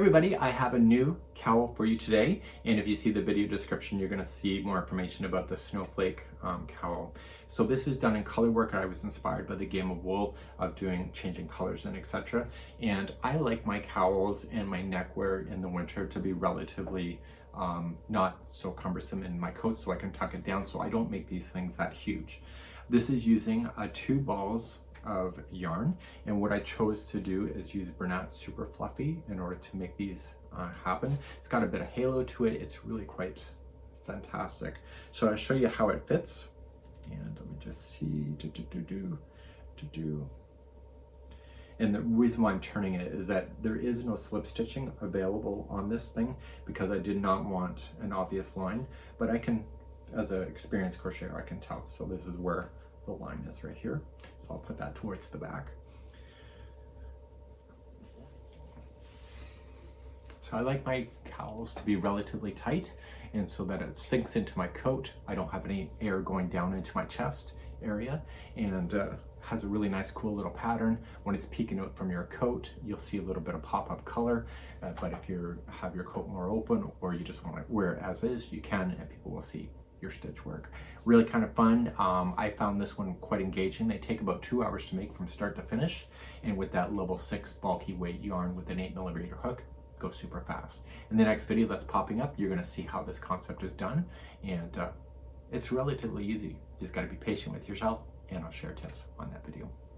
everybody, I have a new cowl for you today, and if you see the video description you're going to see more information about the Snowflake cowl. So this is done in color work. I was inspired by the game of wool of changing colors and etc. And I like my cowls and my neckwear in the winter to be relatively not so cumbersome in my coat, so I can tuck it down so I don't make these things that huge. This is using 2 balls of yarn, and what I chose to do is use Bernat Super Fluffee in order to make these happen. It's got a bit of halo to it. It's really quite fantastic. So I'll show you how it fits, and let me just see. And the reason why I'm turning it is that there is no slip stitching available on this thing because I did not want an obvious line, but I can, as an experienced crocheter, I can tell. So this is where the line is right here. So I'll put that towards the back. So I like my cowls to be relatively tight, and so that it sinks into my coat. I don't have any air going down into my chest area, and has a really nice cool little pattern. When it's peeking out from your coat, you'll see a little bit of pop-up color, but if you have your coat more open or you just want to wear it as is, you can, and people will see your stitch work. Really kind of fun. I found this one quite engaging. They take about 2 hours to make from start to finish, and with that level 6 bulky weight yarn with an 8mm hook, go super fast. In the next video that's popping up, you're going to see how this concept is done, and it's relatively easy. You just got to be patient with yourself, and I'll share tips on that video.